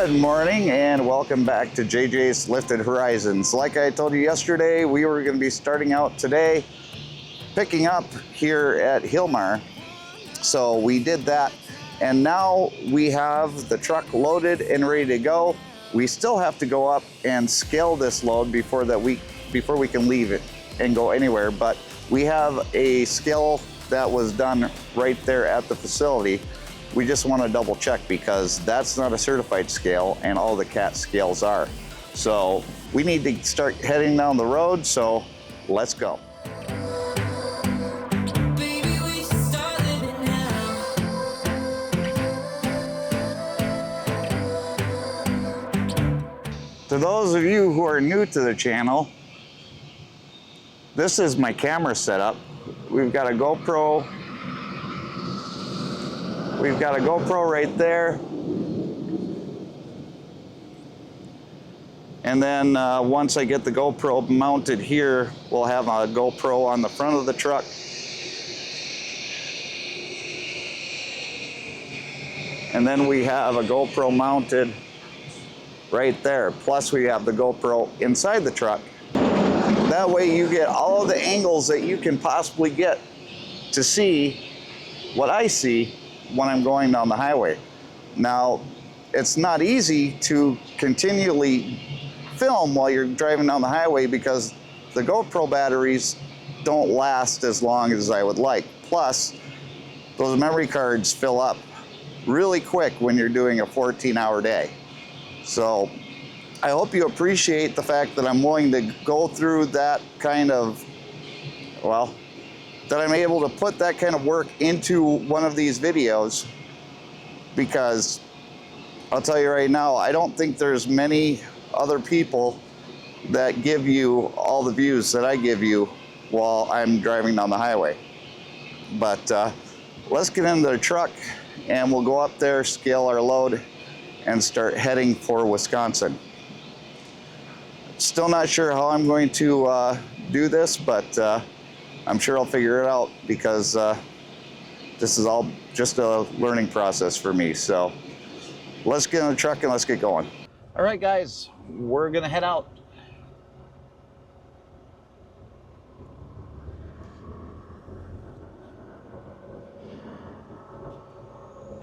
Good morning and welcome back to JJ's Lifted Horizons. Like I told you yesterday, we were going to be starting out today picking up here at Hilmar. So we did that and now we have the truck loaded and ready to go. We still have to go up and scale this load before we can leave it and go anywhere, but we have a scale that was done right there at the facility. We just want to double check because that's not a certified scale and all the CAT scales are. So we need to start heading down the road, so let's go. To those of you who are new to the channel, this is my camera setup. We've got a GoPro right there. And then once I get the GoPro mounted here, we'll have a GoPro on the front of the truck. And then we have a GoPro mounted right there. Plus we have the GoPro inside the truck. That way you get all of the angles that you can possibly get to see what I see when I'm going down the highway. Now, it's not easy to continually film while you're driving down the highway because the GoPro batteries don't last as long as I would like. Plus, those memory cards fill up really quick when you're doing a 14-hour day. So I hope you appreciate the fact that I'm willing to go through that kind of, well, that I'm able to put that kind of work into one of these videos, because I'll tell you right now, I don't think there's many other people that give you all the views that I give you while I'm driving down the highway. But let's get into the truck and we'll go up there, scale our load, and start heading for Wisconsin. Still not sure how I'm going to do this, but I'm sure I'll figure it out because this is all just a learning process for me. So let's get in the truck and let's get going. All right, guys, we're gonna head out.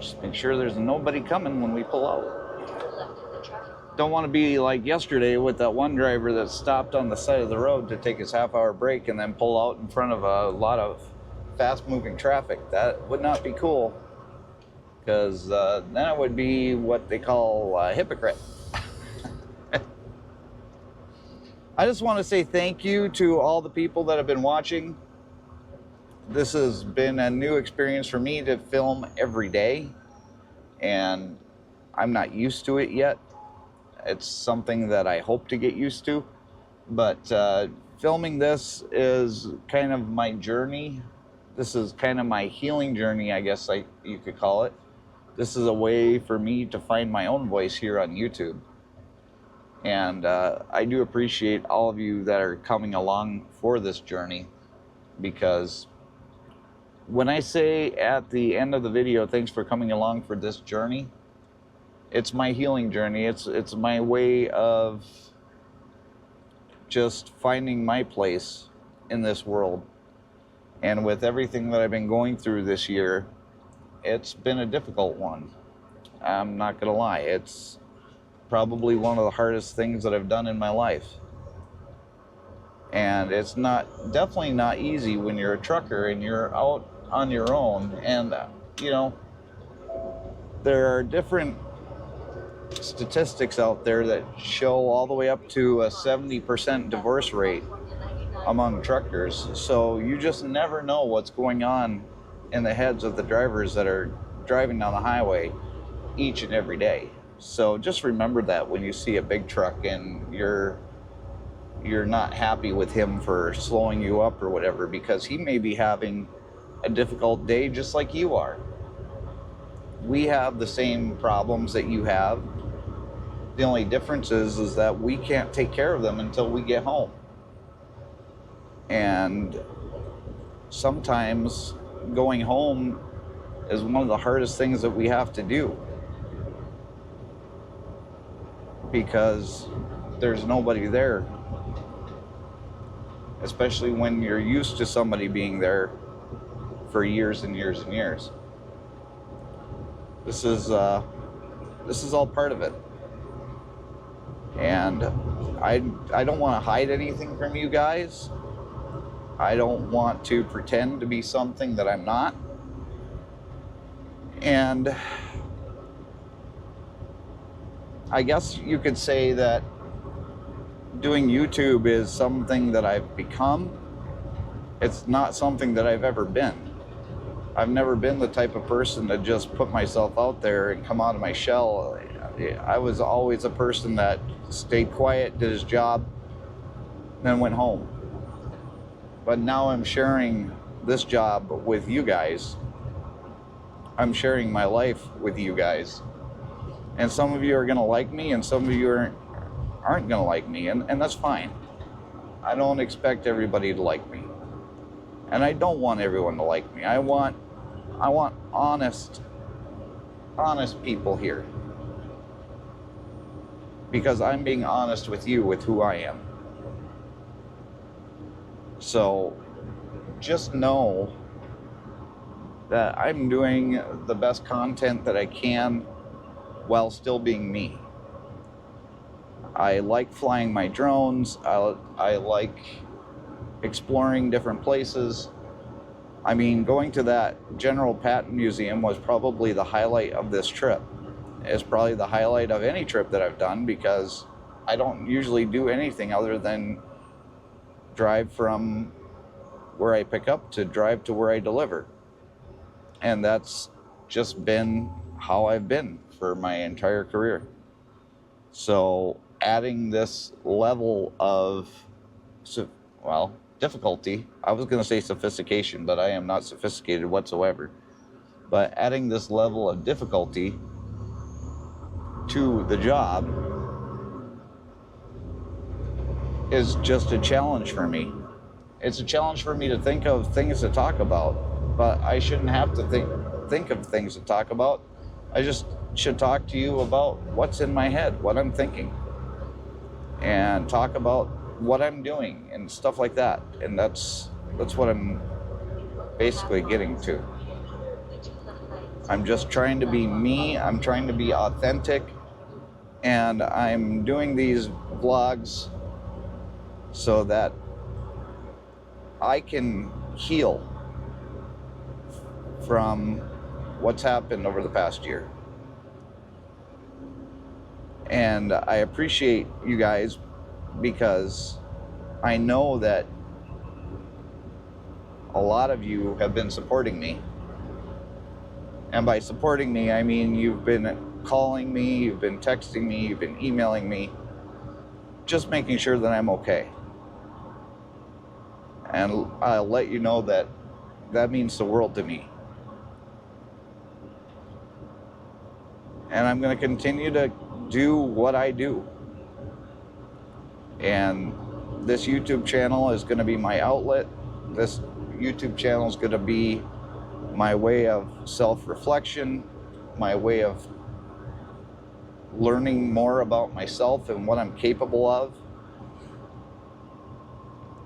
Just make sure there's nobody coming when we pull out. Don't want to be like yesterday with that one driver that stopped on the side of the road to take his half-hour break and then pull out in front of a lot of fast-moving traffic. That would not be cool, because then it would be what they call a hypocrite. I just want to say thank you to all the people that have been watching. This has been a new experience for me to film every day, and I'm not used to it yet. It's something that I hope to get used to, but filming this is kind of my journey. This is kind of my healing journey, I guess you could call it. This is a way for me to find my own voice here on YouTube. And I do appreciate all of you that are coming along for this journey, because when I say at the end of the video, thanks for coming along for this journey, it's my healing journey. It's my way of just finding my place in this world. And with everything that I've been going through this year, it's been a difficult one. I'm not gonna lie. It's probably one of the hardest things that I've done in my life. And it's definitely not easy when you're a trucker and you're out on your own. And, you know, there are different statistics out there that show all the way up to a 70% divorce rate among truckers. So you just never know what's going on in the heads of the drivers that are driving down the highway each and every day. So just remember that when you see a big truck and you're not happy with him for slowing you up or whatever, because he may be having a difficult day just like you are. We have the same problems that you have. The only difference is that we can't take care of them until we get home. And sometimes going home is one of the hardest things that we have to do. because there's nobody there, especially when you're used to somebody being there for years and years and years. This is all part of it, and I don't want to hide anything from you guys. I don't want to pretend to be something that I'm not. And I guess you could say that doing YouTube is something that I've become. It's not something that I've ever been. I've never been the type of person to just put myself out there and come out of my shell. I was always a person that stayed quiet, did his job, then went home. But now I'm sharing this job with you guys. I'm sharing my life with you guys. And some of you are gonna like me and some of you aren't gonna like me, and that's fine. I don't expect everybody to like me. And I don't want everyone to like me. I want honest people here. Because I'm being honest with you with who I am. So just know that I'm doing the best content that I can while still being me. I like flying my drones. I like exploring different places. I mean, going to that General Patton Museum was probably the highlight of this trip. It's probably the highlight of any trip that I've done, because I don't usually do anything other than drive from where I pick up to drive to where I deliver. And that's just been how I've been for my entire career. So adding this level of, difficulty, I was going to say sophistication, but I am not sophisticated whatsoever. But adding this level of difficulty to the job is just a challenge for me. It's a challenge for me to think of things to talk about, but I shouldn't have to think of things to talk about. I just should talk to you about what's in my head, what I'm thinking, and talk about what I'm doing and stuff like that. And that's what I'm basically getting to. I'm just trying to be me. I'm trying to be authentic, and I'm doing these vlogs so that I can heal from what's happened over the past year. And I appreciate you guys, because I know that a lot of you have been supporting me. And by supporting me, I mean you've been calling me, you've been texting me, you've been emailing me, just making sure that I'm okay. And I'll let you know that that means the world to me. And I'm going to continue to do what I do. And this YouTube channel is going to be my outlet. This YouTube channel is going to be my way of self-reflection, my way of learning more about myself and what I'm capable of.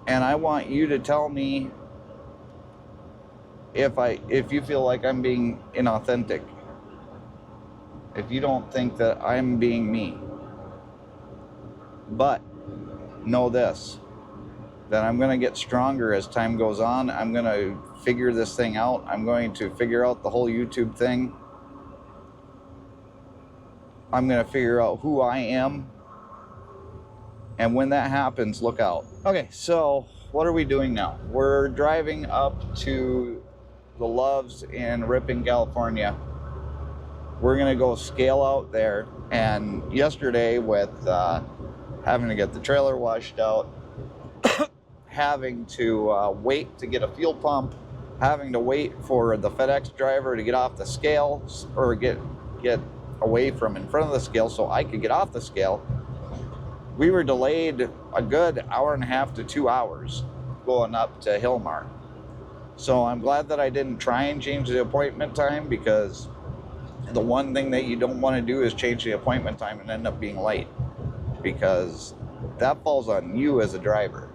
And I want you to tell me if you feel like I'm being inauthentic, if you don't think that I'm being me. But know this, that I'm going to get stronger as time goes on. I'm going to figure this thing out. I'm going to figure out the whole YouTube thing. I'm going to figure out who I am. And when that happens, look out. Okay, so what are we doing now? We're driving up to the Loves in Ripon, California. We're going to go scale out there. And yesterday, with having to get the trailer washed out, having to wait to get a fuel pump, having to wait for the FedEx driver to get off the scale, or get away from in front of the scale so I could get off the scale, we were delayed a good hour and a half to 2 hours going up to Hilmar. So I'm glad that I didn't try and change the appointment time, because the one thing that you don't want to do is change the appointment time and end up being late. because that falls on you as a driver.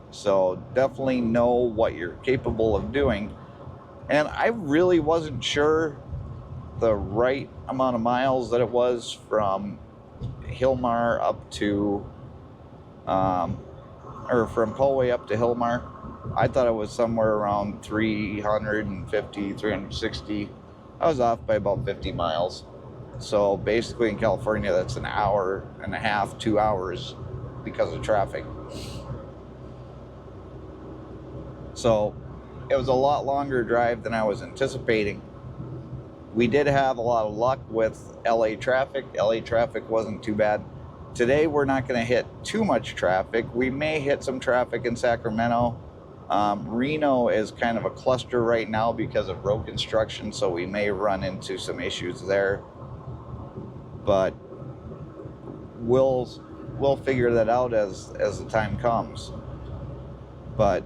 So definitely know what you're capable of doing. And I really wasn't sure the right amount of miles that it was from Hilmar up to, or from Poway up to Hilmar. I thought it was somewhere around 350, 360. I was off by about 50 miles. So basically in California, that's an hour and a half, 2 hours because of traffic. So it was a lot longer drive than I was anticipating. We did have a lot of luck with LA traffic. LA traffic wasn't too bad. Today we're not going to hit too much traffic. We may hit some traffic in Sacramento. Reno is kind of a cluster right now because of road construction, so we may run into some issues there. But we'll figure that out as the time comes. But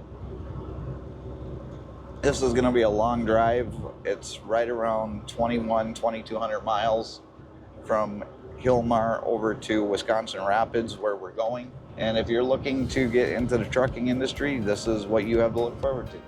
this is going to be a long drive. It's right around 2,200 miles from Hilmar over to Wisconsin Rapids, where we're going. And if you're looking to get into the trucking industry, this is what you have to look forward to.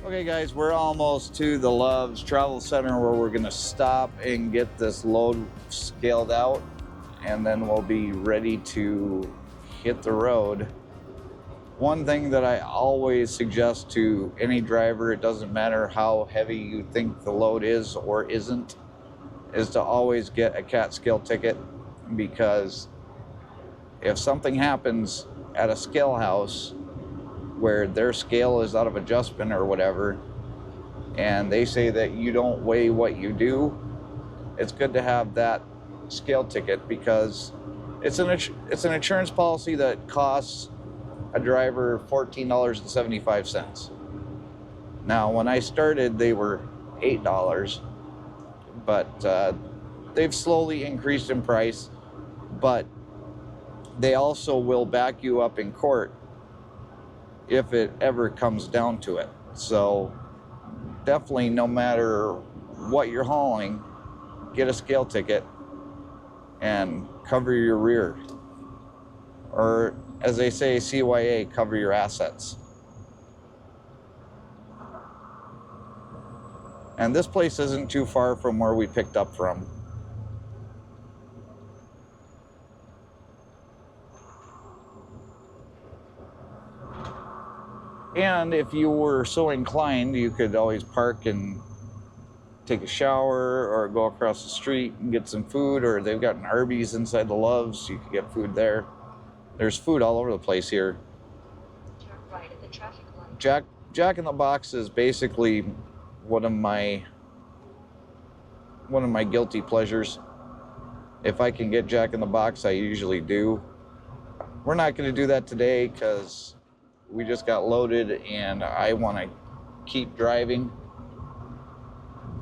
Okay guys, we're almost to the Loves Travel Center where we're gonna stop and get this load scaled out, and then we'll be ready to hit the road. One thing that I always suggest to any driver, it doesn't matter how heavy you think the load is or isn't, is to always get a CAT scale ticket, because if something happens at a scale house where their scale is out of adjustment or whatever, and they say that you don't weigh what you do, it's good to have that scale ticket, because it's an insurance policy that costs a driver $14.75. Now, when I started, they were $8, but they've slowly increased in price, but they also will back you up in court if it ever comes down to it. So definitely, no matter what you're hauling, get a scale ticket and cover your rear. Or as they say, CYA, cover your assets. And this place isn't too far from where we picked up from. And if you were so inclined, you could always park and take a shower or go across the street and get some food, or they've got an Arby's inside the Loves. You could get food there. There's food all over the place here. Turn right at the traffic light. Jack in the Box is basically one of my guilty pleasures. If I can get Jack in the Box, I usually do. We're not going to do that today because we just got loaded and I want to keep driving.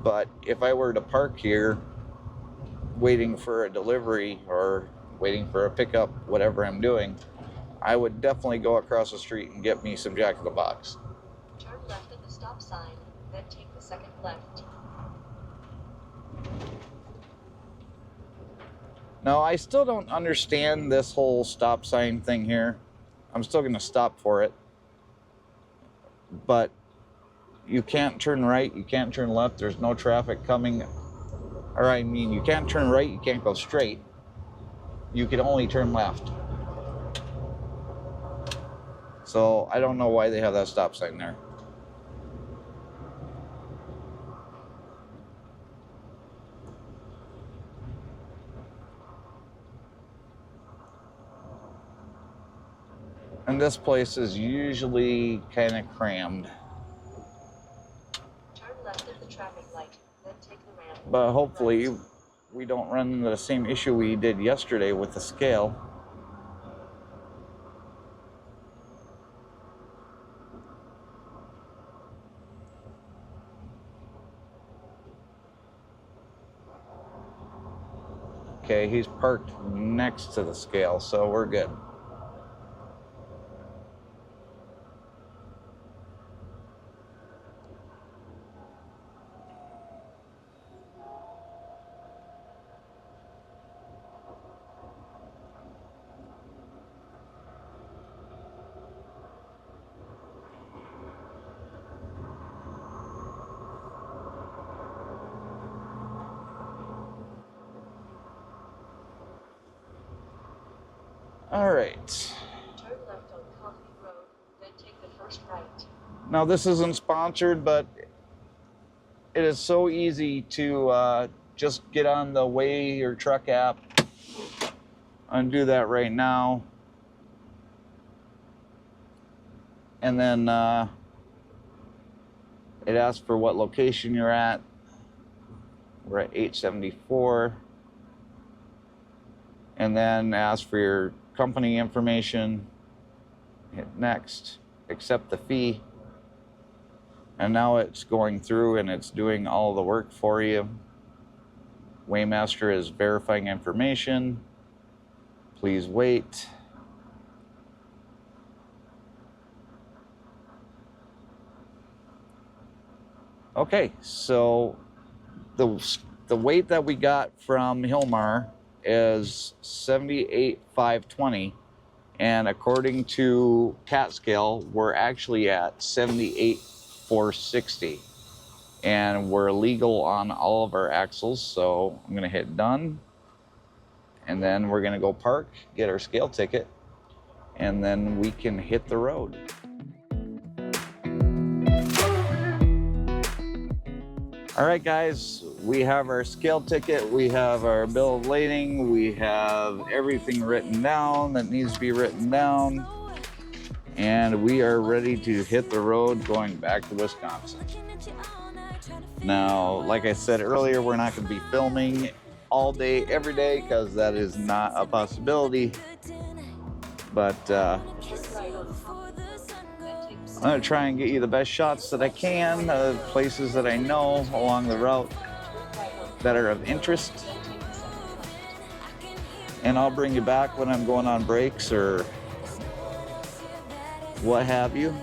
But if I were to park here waiting for a delivery or waiting for a pickup, whatever I'm doing, I would definitely go across the street and get me some Jack in the Box. Turn left at the stop sign, then take the second left. Now, I still don't understand this whole stop sign thing here. I'm still going to stop for it. But you can't turn right, you can't turn left, there's no traffic coming. Or I mean, you can't turn right, you can't go straight. You can only turn left. So I don't know why they have that stop sign there. And this place is usually kind of crammed. Turn left at the traffic light, then take the ramp. But hopefully we don't run into the same issue we did yesterday with the scale. Okay, he's parked next to the scale, so we're good. All right. Turn left on Coffee Road, then take the first right. Now, this isn't sponsored, but it is so easy to just get on the Way Your Truck app and do that right now. And then it asks for what location you're at. We're at 874. And then asks for your company information. Hit next, accept the fee. And now it's going through and it's doing all the work for you. Weighmaster is verifying information. Please wait. Okay, so the weight that we got from Hilmar is 78,520, and according to CAT scale, we're actually at 78,460, and we're legal on all of our axles. So I'm gonna hit done, and then we're gonna go park, get our scale ticket, and then we can hit the road. All right, guys, we have our scale ticket, we have our bill of lading, we have everything written down that needs to be written down, and we are ready to hit the road going back to Wisconsin. Now, like I said earlier, we're not going to be filming all day, every day, because that is not a possibility, but Turn right on Coffee Road, then take the I'm going to try and get you the best shots that I can, places that I know along the route that are of interest. then take the second left. And I'll bring you back when I'm going on breaks or what have you.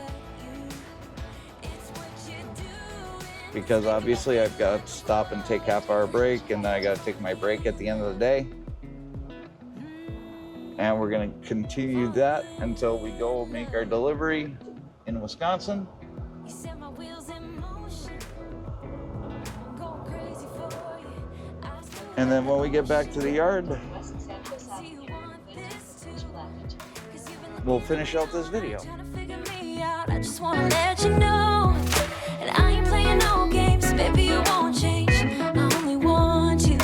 Because obviously I've got to stop and take half-hour break, and then I got to take my break at the end of the day. And we're going to continue that until we go make our delivery in Wisconsin. And then when we get back to the yard, West San Jose Avenue, then take the first left. we'll finish out this video. I just wanna let you know, and I ain't playing no games, baby, you won't change. I only want you.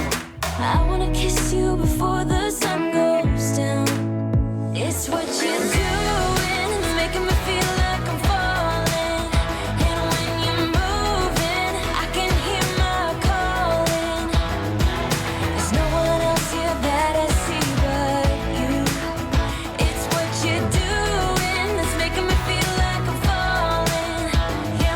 I wanna kiss you before the sun goes down. It's what you're doing, it's making me feel like I'm falling. And when you're moving, I can hear my calling. There's no one else here that I see but you. It's what you're doing that's making me feel like I'm falling. Yeah,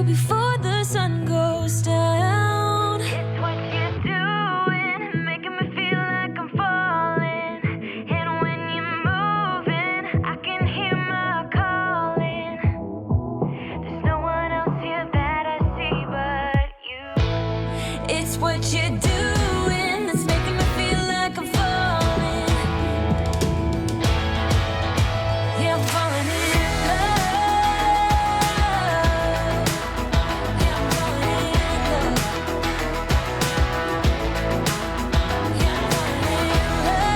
you before the sun goes down. It's what you're doing, making me feel like I'm falling. And when you're moving, I can hear my calling. There's no one else here that I see but you. It's what you're doing that's making me feel like I'm falling. Yeah, I'm falling in love. Yeah, I'm falling in love. Yeah, I'm falling in love.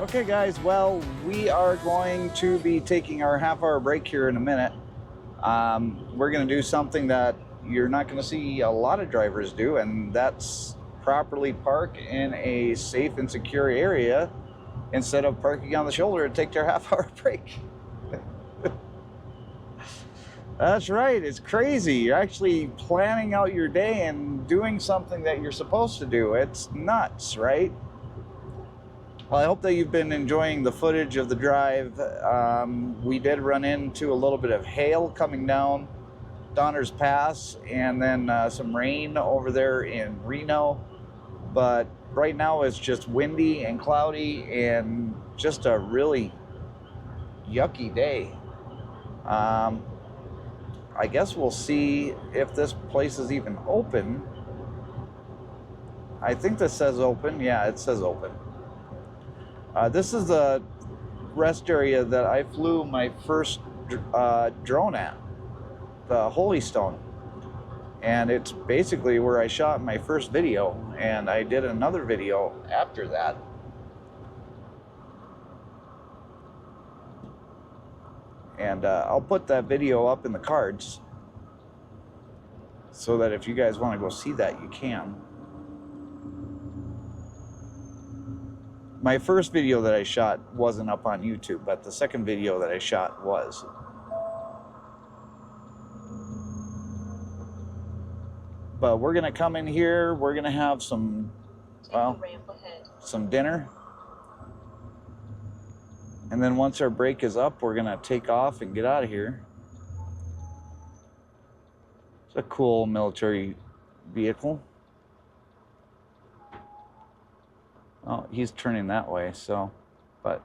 Okay, guys, well, we are going to be taking our half-hour break here in a minute. We're going to do something that you're not going to see a lot of drivers do, and that's properly park in a safe and secure area instead of parking on the shoulder to take their half-hour break. That's right, it's crazy. You're actually planning out your day and doing something that you're supposed to do. It's nuts, right? Well, I hope that you've been enjoying the footage of the drive. We did run into a little bit of hail coming down Donner's Pass, and then some rain over there in Reno. But right now it's just windy and cloudy and just a really yucky day. I guess we'll see if this place is even open. I think this says open. Yeah, it says open. This is the rest area that I flew my first drone at, the Holy Stone. And it's basically where I shot my first video, and I did another video after that. And I'll put that video up in the cards so that if you guys want to go see that, you can. My first video that I shot wasn't up on YouTube, but the second video that I shot was. But we're gonna come in here, we're gonna have some, well, some dinner. And then once our break is up, we're gonna take off and get out of here. It's a cool military vehicle. Oh, he's turning that way, so, but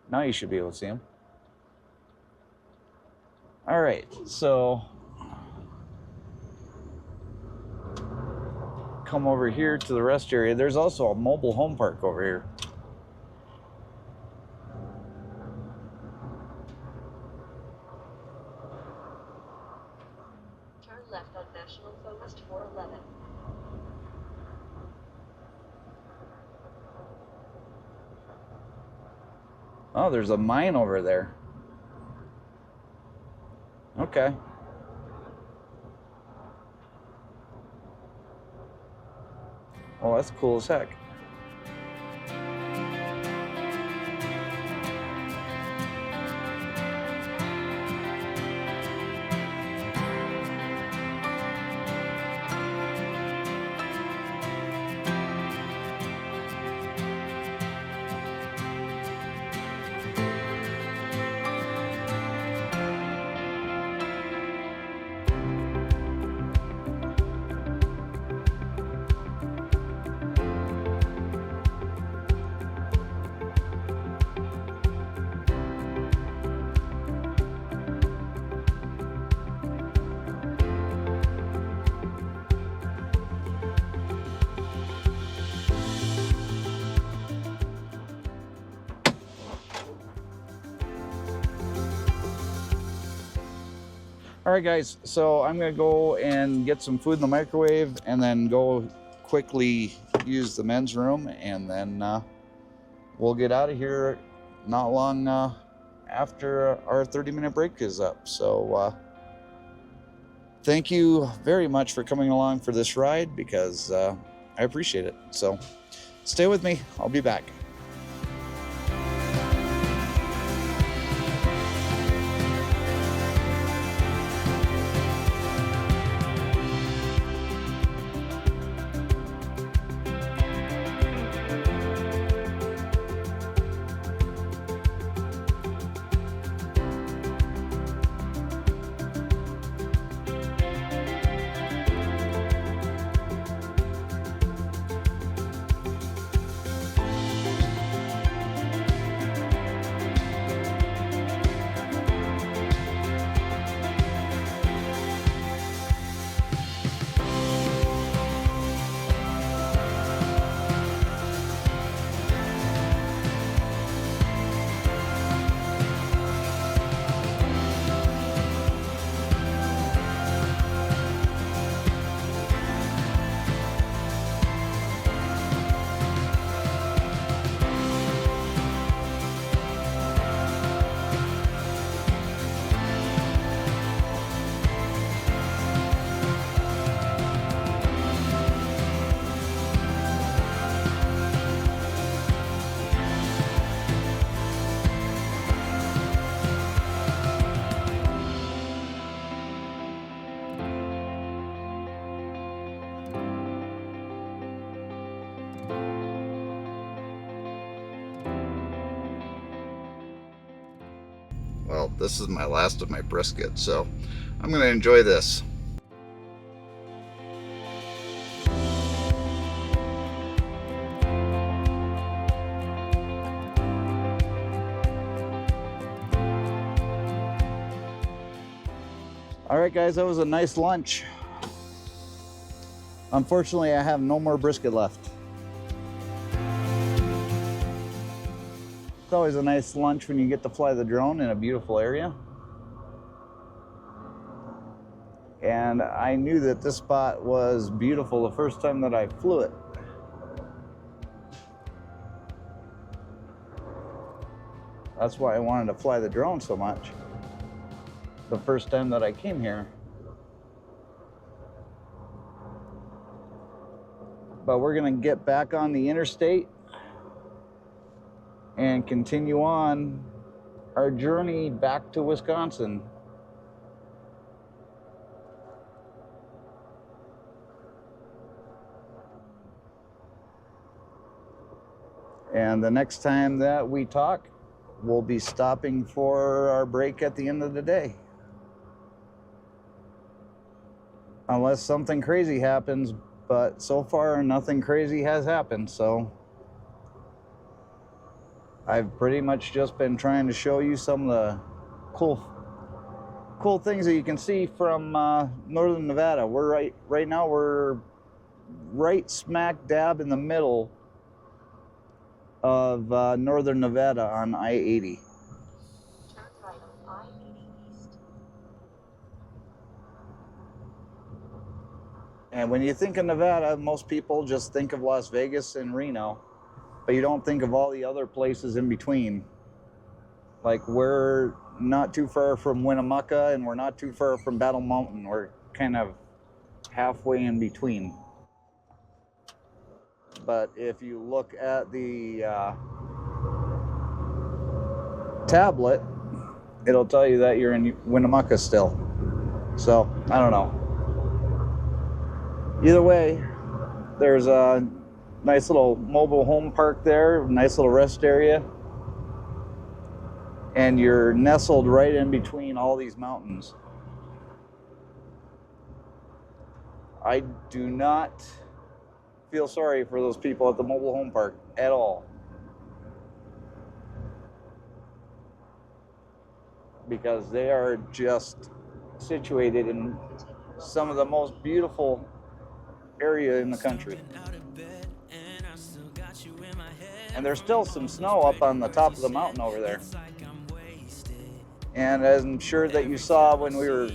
now you should be able to see him. All right, so come over here to the rest area. There's also a mobile home park over here. Turn left on National Focused 411. Oh, there's a mine over there. Okay. Well, that's cool as heck. All right, guys, so I'm gonna go and get some food in the microwave and then go quickly use the men's room, and then we'll get out of here not long after our 30-minute break is up. So thank you very much for coming along for this ride, because I appreciate it. So stay with me, I'll be back. this is my last of my brisket, so I'm gonna enjoy this. All right, guys, that was a nice lunch. Unfortunately, I have no more brisket left. It's always a nice lunch when you get to fly the drone in a beautiful area. And I knew that this spot was beautiful the first time that I flew it. That's why I wanted to fly the drone so much the first time that I came here. But we're gonna get back on the interstate and continue on our journey back to Wisconsin. And the next time that we talk, we'll be stopping for our break at the end of the day. Unless something crazy happens, but so far nothing crazy has happened, so I've pretty much just been trying to show you some of the cool things that you can see from northern Nevada. We're right now we're right smack dab in the middle of northern Nevada on I-80. Turn right on I-80 East. And when you think of Nevada, most people just think of Las Vegas and Reno, but you don't think of all the other places in between. Like, we're not too far from Winnemucca and we're not too far from Battle Mountain. We're kind of halfway in between. But if you look at the tablet, it'll tell you that you're in Winnemucca still. So, I don't know. Either way, there's a nice little mobile home park there, nice little rest area. And you're nestled right in between all these mountains. I do not feel sorry for those people at the mobile home park at all. Because they are just situated in some of the most beautiful area in the country. And there's still some snow up on the top of the mountain over there. And as I'm sure that you saw when we were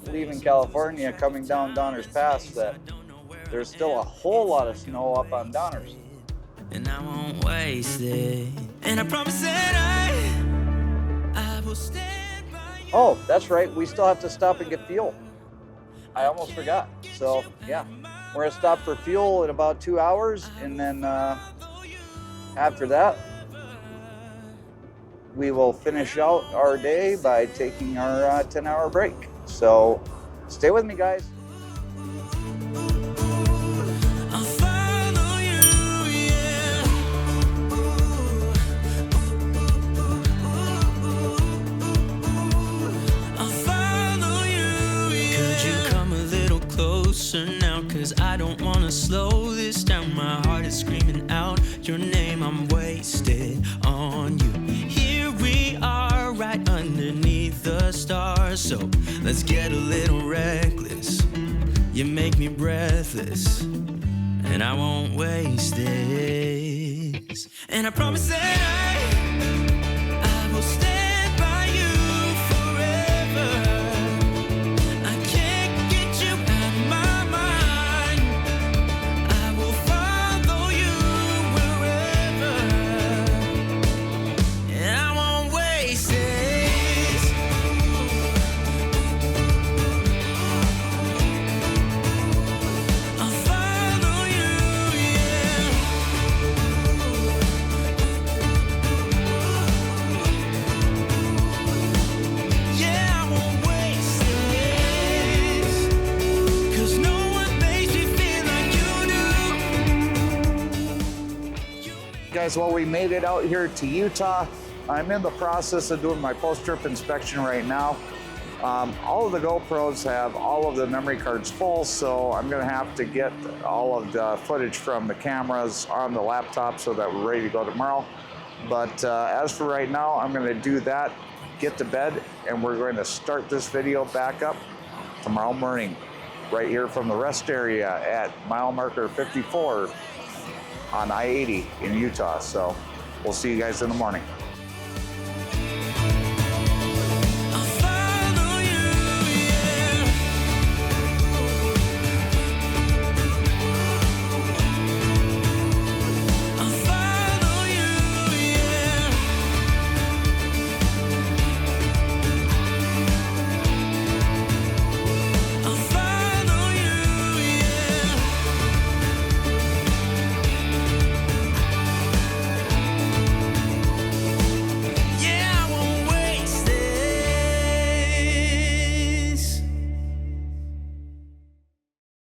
leaving California coming down Donner's Pass, that there's still a whole lot of snow up on Donner's. And I won't waste it. And I promise that I will stand by you. Oh, that's right, we still have to stop and get fuel. I almost forgot. So yeah, we're gonna stop for fuel in about 2 hours, and then after that we will finish out our day by taking our 10-hour break. So stay with me, guys. I'll follow you, yeah. I'll follow you, yeah. Could you come a little closer now? 'Cause I don't wanna slow this down. My heart is screaming out your name. I'm wasted on you. Here we are right underneath the stars. So let's get a little reckless. You make me breathless, and I won't waste this. And I promise that I will stand by you forever. I can't get you out of my mind. I will follow you wherever, and I won't waste this. I'll follow you, yeah. Yeah, I won't waste this. 'Cause no one makes me feel like you do. Guys, well, we made it out here to Utah. I'm in the process of doing my post-trip inspection right now. All of the GoPros have all of the memory cards full, so I'm gonna have to get all of the footage from the cameras on the laptop so that we're ready to go tomorrow. But as for right now, I'm gonna do that, get to bed, and we're going to start this video back up tomorrow morning, right here from the rest area at mile marker 54 on I-80 in Utah. So we'll see you guys in the morning.